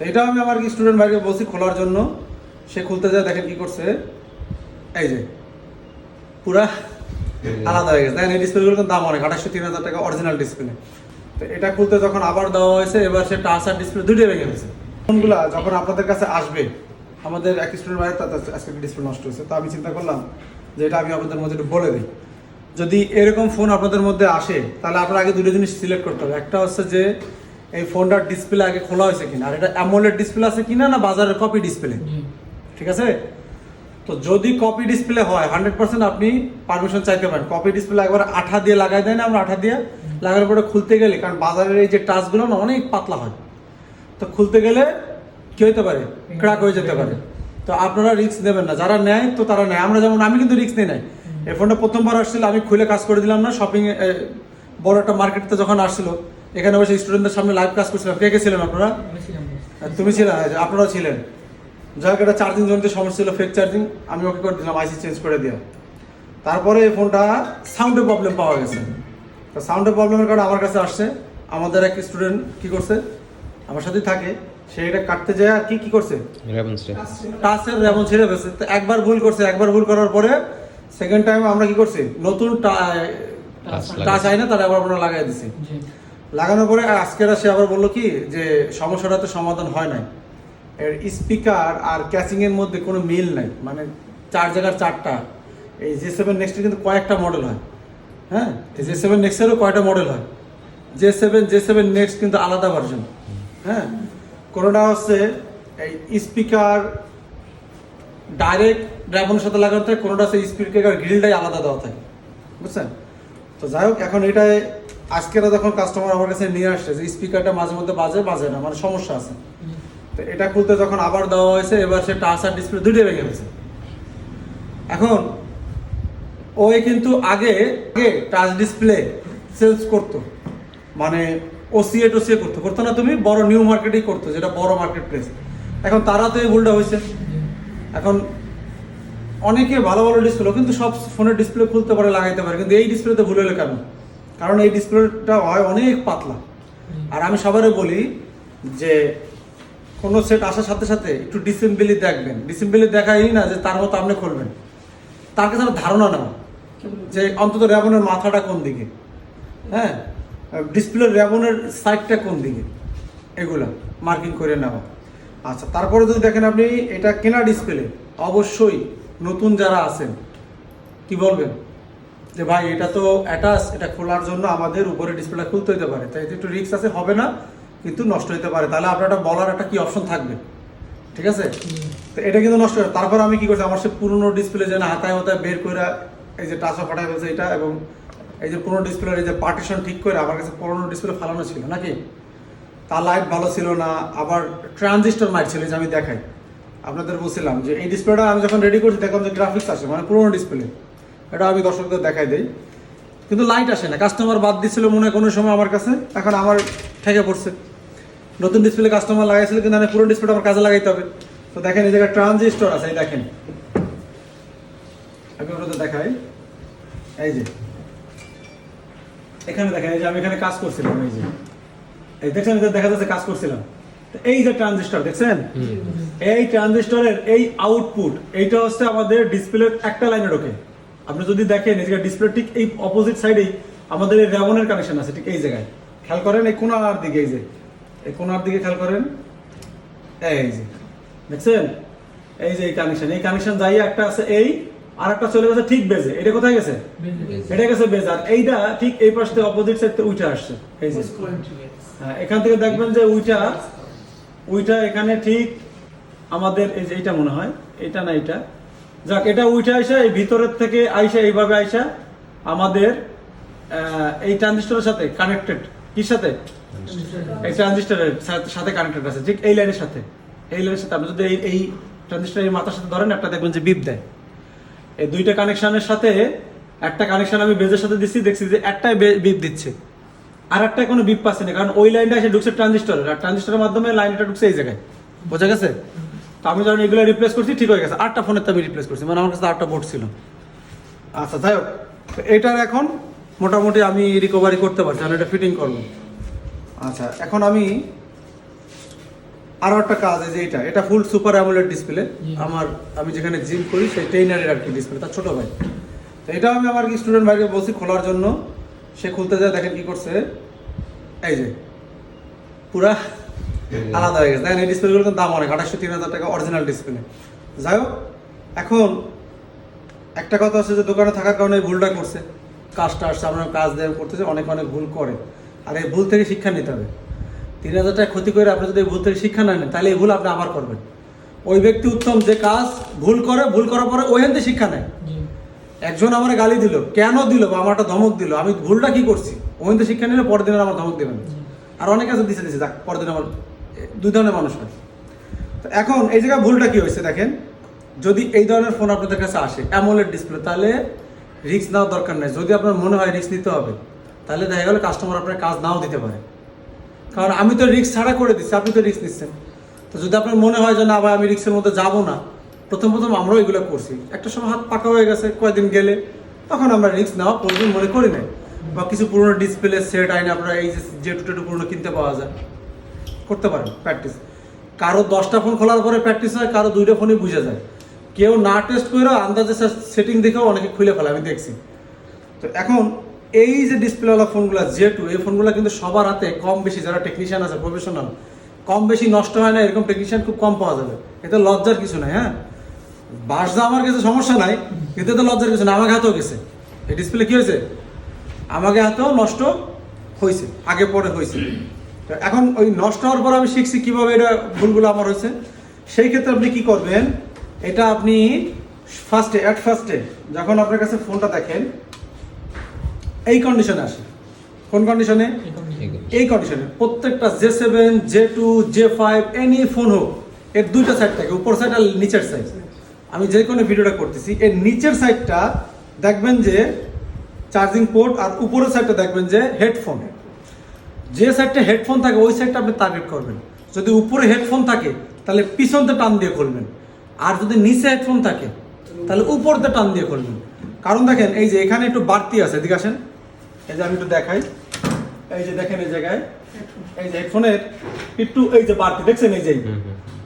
এটা আমি আমার স্টুডেন্ট ভাইকে বলছি খোলার জন্য, সে খুলতে যায়, দেখেন কি করছে, এই যে পুরা আলাদা হয়ে গেছে। দেখেন এই ডিসপ্লেগুলোর দাম অনেক, 2800-3000 টাকা অরিজিনাল ডিসপ্লে। তো এটা খুলতে যখন আবার দেওয়া হয়েছে, এবার সে টাচ আর ডিসপ্লে দুটোই ভেঙে গেছে। ফোনগুলো যখন আপনাদের কাছে আসবে, আমাদের এক স্টুডেন্ট ভাই তার আজকে ডিসপ্লে নষ্ট হয়েছে, তো আমি চিন্তা করলাম যে এটা আমি আপনাদের মধ্যে একটু বলে দিই। যদি এরকম ফোন আপনাদের মধ্যে আসে, তাহলে আপনার আগে দুটো জিনিস সিলেক্ট করতে হবে। একটা হচ্ছে যে এই ফোনটার ডিসপ্লে আগে খোলা হয়েছে কিনা, আর এটা অ্যামোলেড ডিসপ্লে আছে কিনা, না বাজারের কপি ডিসপ্লে, ঠিক আছে? তো যদি কপি ডিসপ্লে হয় 100% আপনি পারমিশন চাইতে পারেন। কপি ডিসপ্লে একবার আঠা দিয়ে লাগাই দেয় না, আমরা আঠা দিয়ে লাগানোর পরে খুলতে গেলে, কারণ বাজারের এই যে টাচগুলো না অনেক পাতলা হয়, তো খুলতে গেলে কি হতে পারে, ক্র্যাক হয়ে যেতে পারে। তো আপনারা রিস্ক নেবেন না, যারা নেয় তো তারা নেয়, আমরা যেমন, আমি কিন্তু রিস্ক নিই নাই। এই ফোনটা প্রথমবার আসছিল, আমি খুলে কাজ করে দিলাম না, শপিং বড় একটা মার্কেটতে যখন আসছিল, এখানে বসে স্টুডেন্টদের সামনে লাইভ কাজ করছিলাম। কে কে ছিলেন আপনারা? তুমি ছিলে, আপনারাও ছিলেন। যাই হোক, এটা চার্জিং জনিত সমস্যা ছিল, ফেক চার্জিং, আমি ওকে করে দিলাম, আইসি চেঞ্জ করে দেওয়া। তারপরে এই ফোনটা সাউন্ডের প্রবলেম পাওয়া গেছে। তো সাউন্ডের প্রবলেমের কারণে আমার কাছে আসছে। আমাদের এক স্টুডেন্ট কি করছে, আমার সাথেই থাকে, সে এটা কাটতে যায় আর কি করছে, টাচের রেবন ছিঁড়ে ফেলছে। তো একবার ভুল করছে, একবার ভুল করার পরে সেকেন্ড টাইম আমরা কি করছি, নতুন টাচ আই না তার আবার আমরা লাগাই দিছি। লাগানোর পরে আজকেরা সে আবার বললো কি যে সমস্যাটা তো সমাধান হয় নাই, এর স্পিকার আর ক্যাচিং এর মধ্যে কোনো মিল নাই, মানে 4 জায়গার 4টা। এই J7 নেক্সটের কিন্তু কয়েকটা মডেল হয়, হ্যাঁ, এই J7 নেক্সটেরও কয়টা মডেল হয়, J7 নেক্সট কিন্তু আলাদা ভার্সন, হ্যাঁ। কোনোটা হচ্ছে এই স্পিকার ডাইরেক্ট ড্রাইভারের সাথে লাগানো থাকে, কোনোটা হচ্ছে স্পিকার গ্রিলটাই আলাদা দেওয়া থাকে, বুঝছেন? তো যাই হোক, এখন এটাই আজকেরা যখন কাস্টমার আমার কাছে নিয়ে আসছে যে স্পিকারটা মাঝে মধ্যে বাজে না, মানে সমস্যা আছে, তো এটা খুলতে যখন আবার দেওয়া হয়েছে, এবার সে টাচ আর ডিসপ্লে দুটোই ভেঙে গেছে। এখন ওই কিন্তু আগে টাচ ডিসপ্লে সেলস করতো, মানে ওসিএ করতো না, তুমি বড় নিউ মার্কেটেই করতো, যেটা বড় মার্কেট প্লেস। এখন তারা তো এই ভুলটা হয়েছে। এখন অনেকে ভালো ডিসপ্লে, কিন্তু সব ফোনের ডিসপ্লে খুলতে পারে, লাগাইতে পারে, কিন্তু এই ডিসপ্লেতে ভুল হলো কেন? কারণ এই ডিসপ্লেটা হয় অনেক পাতলা। আর আমি সবারই বলি যে কোনো সেট আসার সাথে সাথে একটু ডিসেম্বলি দেখবেন। ডিসেম্বলি দেখাই না যে তার মতো আপনি খুলবেন, তার কাছে ধারণা নেওয়া যে অন্তত রেবনের মাথাটা কোন দিকে, হ্যাঁ, ডিসপ্লের রেবনের সাইডটা কোন দিকে, এগুলা মার্কিং করে নেওয়া। আচ্ছা, তারপরে যদি দেখেন আপনি এটা কেনা ডিসপ্লে, অবশ্যই নতুন যারা আছেন কি বলবেন যে ভাই এটা তো অ্যাটাচ, এটা খোলার জন্য আমাদের উপরে ডিসপ্লেটা খুলতে হতে পারে, তাই একটু রিস্ক আছে, হবে না কিন্তু নষ্ট হতে পারে, তাহলে আপনার একটা বলার একটা কি অপশন থাকবে, ঠিক আছে? তো এটা কিন্তু নষ্ট হয়। তারপর আমি কি করছি, আমার সে পুরোনো ডিসপ্লে যেন হাতায় বের করে এই যে টাচও ফাটাই ফেলছে এটা, এবং এই যে পুরোনো ডিসপ্লের এই যে পার্টিশন ঠিক করে, আমার কাছে পুরোনো ডিসপ্লে ফালানো ছিল নাকি, তার লাইট ভালো ছিল না, আবার ট্রানজিস্টর লাইট ছিল, যে আমি দেখাই আপনাদের বলছিলাম যে এই ডিসপ্লেটা আমি যখন রেডি করছি দেখলাম যে গ্রাফিক্স আসে, মানে পুরোনো ডিসপ্লে, এটা আমি দর্শকদের দেখাই দিই, কিন্তু লাইট আসে না। কাস্টমার বাদ দিচ্ছিল মনে হয় কোনো সময় আমার কাছে, এখন আমার ঠেকে পড়ছে। নতুন ডিসপ্লে কাস্টমার লাগাইছিল, কিন্তু আমি পুরো ডিসপ্লেটা আমার কাজে লাগাইতে হবে। তো দেখেন এই জায়গায় ট্রানজিস্টর আছে, এই দেখেন, আমি ওটা দেখাই, এই যে এখানে দেখেন, এই যে আমি এখানে কাজ করছিলাম, এই যে এই দেখছেন, দেখা যাচ্ছে কাজ করছিলাম, এই যে ট্রানজিস্টর দেখছেন, এই ট্রানজিস্টরের এই আউটপুট, এইটা হচ্ছে আমাদের ডিসপ্লের একটা লাইনে ঢোকে। আপনি যদি দেখেন এই জায়গায় ডিসপ্লে ঠিক এই অপোজিট সাইডেই আমাদের এই রেবনের কানেকশন আছে, ঠিক এই জায়গায় খেয়াল করেন, এই কোনার দিকে, এই যে এই কোনার দিকে খেয়াল করেন, এই যে দেখছেন, এই যে এই কানেকশন যাইয়া একটা আছে এই, আর একটা চলে গেছে ঠিক বেজে, এটা কোথায় গেছে, এটা গেছে বেজ, আর এইটা ঠিক এই পাশ থেকে অপোজিট সাইড থেকে উঠে আসছে, এই যে হ্যাঁ, এখান থেকে দেখবেন যে উইটা এখানে ঠিক আমাদের এই যে এইটা মনে হয়, এটা না এটা, যাক এটা উইটা আইসা এই ভিতরের থেকে আইসা এইভাবে আইসা আমাদের এই ট্রানজিস্টরের সাথে কানেক্টেড, কি সাথে, এই ট্রানজিস্টরের সাথে কানেক্টেড আছে, ঠিক এই লাইনের সাথে, আপনি যদি এই ট্রানজিস্টরের মাথার সাথে ধরেন, একটা দেখবেন যে বিপ দেয়। এই দুইটা কানেকশনের সাথে একটা কানেকশন আমি বেজের সাথে দিচ্ছি, দেখছি যে একটাই বিপ দিচ্ছে, আর একটা কোনো বিপ পাচ্ছে না, কারণ ওই লাইনটা এসে ঢুকছে ট্রানজিস্টরের, আর ট্রানজিস্টরের মাধ্যমে লাইনটা ঢুকছে এই জায়গায়, বোঝা গেছে? তো আমি যখন এগুলো রিপ্লেস করছি ঠিক হয়ে গেছে, 8টা ফোনের তো আমি রিপ্লেস করছি, মানে আমার কাছে 8টা বোর্ড ছিল। আচ্ছা, যাই হোক, এইটার এখন মোটামুটি আমি রিকভারি করতে পারছি, আমি এটা ফিটিং করবো। আচ্ছা, এখন আমি আরও একটা কাজ এই যে এটা ফুল সুপার অ্যামোলেড ডিসপ্লে। আমি যেখানে জিম করি সেই ট্রেইনারের আর কি ডিসপ্লে, তার ছোটো ভাই। তো এটাও আমি আমার স্টুডেন্ট ভাইকে বলছি খোলার জন্য, সে খুলতে যায় দেখেন কি করছে, এই যে পুরা আলাদা হয়ে গেছে। দেখেন এই ডিসপ্লেগুলোর কিন্তু দাম অনেক, 2800-3000 টাকা অরিজিনাল ডিসপ্লে। যাই হোক, এখন একটা কথা হচ্ছে যে দোকানে থাকার কারণে এই ভুলটা করছে, কাজটা আসছে, আমরা কাজ দেয় করতেছে, অনেক ভুল করে। আর এই ভুল থেকে শিক্ষা নিতে হবে। 3000 টাকা ক্ষতি করে আপনি যদি এই ভুল থেকে শিক্ষা না নেন, তাহলে এই ভুল আপনি আবার করবেন। ওই ব্যক্তি উত্তম যে কাজ ভুল করার পরে ওইখান থেকে শিক্ষা নেয়। একজন আমার গালি দিল, কেন দিল বা আমার একটা ধমক দিল, আমি ভুলটা কি করছি, ওইখান থেকে শিক্ষা নিলে পরের দিন আমার ধমক দেবেন। আর অনেক আছে দিছে যাক, পরের দিন আমার দুই ধরনের মানুষ হয়। তো এখন এই জায়গায় ভুলটা কি হয়েছে দেখেন, যদি এই ধরনের ফোন আপনাদের কাছে আসে অ্যামোলেড ডিসপ্লে, তাহলে রিস্ক নেওয়ার দরকার নেই। যদি আপনার মনে হয় রিস্ক নিতে হবে, তাহলে দেখা গেল কাস্টমার আপনার কাজ নাও দিতে পারে, কারণ আমি তো রিস্ক ছাড়া করে দিচ্ছি, আপনি তো রিস্ক নিচ্ছেন। তো যদি আপনার মনে হয় যে না ভাই আমি রিস্কের মধ্যে যাবো না, প্রথম আমরাও এগুলো করছি, একটা সময় হাত পাকা হয়ে গেছে কয়েকদিন গেলে, তখন আমরা রিস্ক নেওয়া প্রয়োজন মনে করি না। বা কিছু পুরোনো ডিসপ্লে সেট আইনে আপনারা এই যে টু পুরোনো কিনতে পাওয়া যায়, করতে পারেন প্র্যাকটিস। কারো 10টা ফোন খোলার পরে প্র্যাকটিস হয়, কারো 2টা ফোনই বুঝে যায়। কেউ না টেস্ট করেও আন্দাজে সেটিং দেখেও অনেকে খুলে ফেলে, আমি দেখছি। তো এখন এই যে ডিসপ্লেওয়ালা ফোনগুলো J2, এই ফোনগুলো কিন্তু সবার হাতে কম বেশি, যারা টেকনিশিয়ান আছে প্রফেশনাল, কম বেশি নষ্ট হয় না এরকম টেকনিশিয়ান খুব কম পাওয়া যাবে। এতে লজ্জার কিছু নাই। হ্যাঁ, বাসা আমার কাছে সমস্যা নাই, কিন্তু এতে লজ্জার কিছু না। আমাকে হাতেও গেছে এই ডিসপ্লে, কি হয়েছে, আমাকে হাতেও নষ্ট হয়েছে, আগে পরে হয়েছে। তো এখন ওই নষ্ট হওয়ার পর আমি শিখছি কীভাবে এটা ভুলগুলো আমার হয়েছে। সেই ক্ষেত্রে আপনি কি করবেন, এটা আপনি ফার্স্টে যখন আপনার কাছে ফোনটা দেখেন এই কন্ডিশনে আসে। কোন কন্ডিশনে? এই কন্ডিশনে প্রত্যেকটা J7, J2, J5 any phone হোক, এর 2টা সাইড থাকে, উপর সাইড আর নিচের সাইড। আমি যে কোনো ভিডিওটা করতেছি, এর নিচের সাইডটা দেখবেন যে চার্জিং পোর্ট, আর উপরের সাইডটা দেখবেন যে হেডফোন। যে সাইডটা হেডফোন থাকে ওই সাইডটা আপনি টার্গেট করবেন। যদি উপরে হেডফোন থাকে তাহলে পিছনতে টান দিয়ে খুলবেন, আর যদি নিচে হেডফোন থাকে তাহলে উপরতে টান দিয়ে খুলবেন। কারণ দেখেন এই যে এখানে একটু বাড়তি আছে, এদিকে আসেন, এই যে আমি একটু দেখাই, এই যে দেখেন এই জায়গায় এই যে হেডফোনের একটু এই যে বাড়তি দেখছেন, এই যে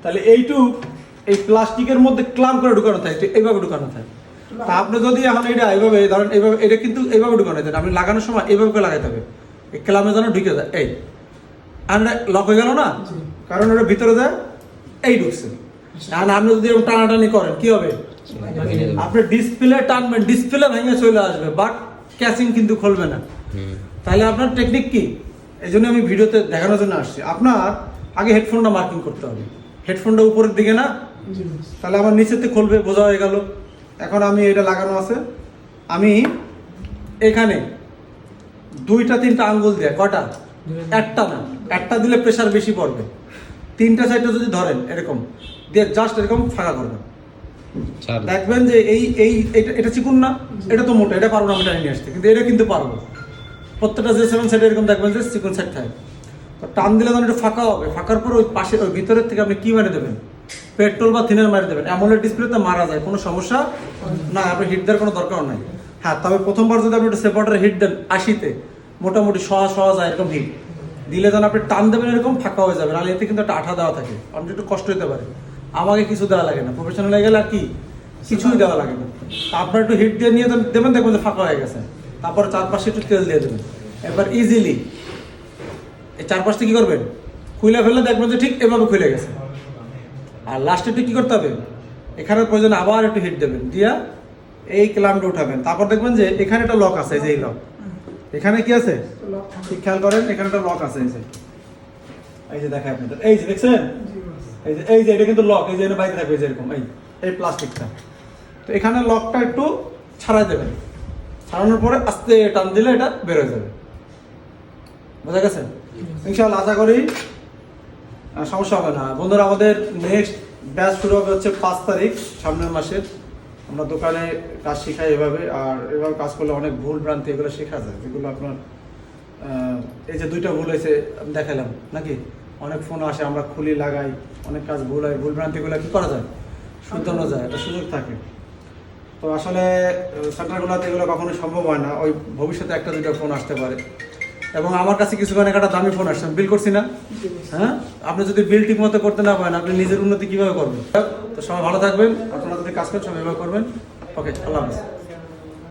তাহলে এই প্লাস্টিকের মধ্যে ক্লাম করে ঢুকানো থাকে, এইভাবে ঢুকানো থাকে। তা আপনি যদি এখন এটা এইভাবে ধরেন, এইভাবে এটা কিন্তু এইভাবে ঢুকানো থাকে, আপনি লাগানোর সময় এইভাবে করে লাগাতে হবে, এই ক্লামে যেন ঢুকে যায়। এই আর লক হয়ে গেল না, কারণ ওটা ভিতরে যায়, এই ঢুকছে। আর আপনি যদি এরকম টানাটানি করেন কি হবে, আপনি ডিসপ্লে টানবেন, ডিসপ্লে ভেঙে চলে আসবে, বাট ক্যাচিং কিন্তু খুলবে না। তাহলে আপনার টেকনিক কি, এই জন্য আমি ভিডিওতে দেখানোর জন্য আসছি। আপনার আগে হেডফোনটা মার্কিং করতে হবে, হেডফোনটা উপরের দিকে না, তাহলে আমার নিচেতে খুলবে, বোঝা হয়ে গেল। এখন আমি এটা লাগানো আছে, আমি এখানে 2-3টা আঙ্গুল দিয়ে, কটা, একটা না, একটা দিলে প্রেশার বেশি পড়বে, 3টা সাইডটা যদি ধরেন এরকম দিয়ে জাস্ট এরকম ফাঁকা করবেন, দেখবেন যে এটা চিকুন না, এটা তো মোটা, এটা পারবো না আমি টানি নিয়ে আসতে, কিন্তু এটা কিন্তু পারবো। প্রত্যেকটা J7 সাইডে এরকম দেখবেন যে চিকুন সাইড থাকে, তো টান দিলে তখন একটু ফাঁকা হবে। ফাঁকার পর ওই পাশে ওই ভিতরের থেকে আপনি কি মেরে দেবেন, পেট্রোল বা থিনার মেরে দেবেন। অ্যামোলেড ডিসপ্লেতে মারা যায়, কোনো সমস্যা না, আপনি হিট দেওয়ার কোনো দরকার নাই। হ্যাঁ, তবে প্রথমবার যদি আপনি একটু সেপারেটার হিট দেন 80-তে, মোটামুটি সহজ যায় এরকম হিট দিলে যেন আপনি টান দেবেন এরকম ফাঁকা হয়ে যাবে। আর এতে কিন্তু একটা আঠা দেওয়া থাকে, আপনি একটু কষ্ট হতে পারে। আমাকে কিছু দেওয়া লাগে না, প্রফেশনাল হয়ে গেলে আর কি কিছুই দেওয়া লাগে না। আপনার একটু হিট দিয়ে নিয়ে দেবেন, দেখবেন যে ফাঁকা হয়ে গেছে। তারপর চারপাশে একটু তেল দিয়ে দেবেন, এবার ইজিলি এই চারপাশটা কি করবেন, খুলে ফেললে দেখবেন যে ঠিক এভাবে খুলে গেছে। আর লাস্টে একটু কি করতে হবে, এখানে প্রয়োজনে আবার একটু হিট দেবেন, দিয়া এই ক্লামটা উঠাবেন। তারপর দেখবেন যে এখানে একটা লক আছে, এই লক, এখানে কি আছে ঠিক খেয়াল করেন, এখানে একটা লক আছে, এই যে দেখায় আপনাদের, এই যে দেখছেন, এই যে এটা কিন্তু লক, এই যে বাইরে থাকবে যেরকম এই প্লাস্টিকটা। তো এখানে লকটা একটু ছাড়াই দেবেন, ছাড়ানোর পরে আস্তে টান দিলে এটা বের হয়ে যাবে। বোঝা গেছে? ইনশাআল্লাহ আশা করি সমস্যা হবে না। বন্ধুরা, আমাদের নেক্সট ব্যাচ শুরু হবে হচ্ছে 5 তারিখ সামনের মাসের। আমরা দোকানে কাজ শেখাই এভাবে, আর এভাবে কাজ করলে অনেক ভুল ভ্রান্তি এগুলো শেখা যায়, যেগুলো আপনার এই যে 2টা ভুল হয়েছে আমি দেখালাম নাকি, অনেক ফোন আসে আমরা খুলি লাগাই, অনেক কাজ ভুল হয়, ভুল ভ্রান্তিগুলো কি করা যায়, শুধরানো যায়, একটা সুযোগ থাকে। তো আসলে সেন্টারগুলোতে এগুলো কখনোই সম্ভব হয় না, ওই ভবিষ্যতে 1-2টা ফোন আসতে পারে। এবং আমার কাছে কিছু একটা দামি ফোন আসছে, বিল করছি না? হ্যাঁ, আপনি যদি বিল ঠিক মতো করতে না পারেন আপনি নিজের উন্নতি কিভাবে করবেন? তো সবাই ভালো থাকবেন, আপনারা যদি কাজ করেন সবাই এভাবে করবেন। ওকে, আল্লাহ হাফেজ।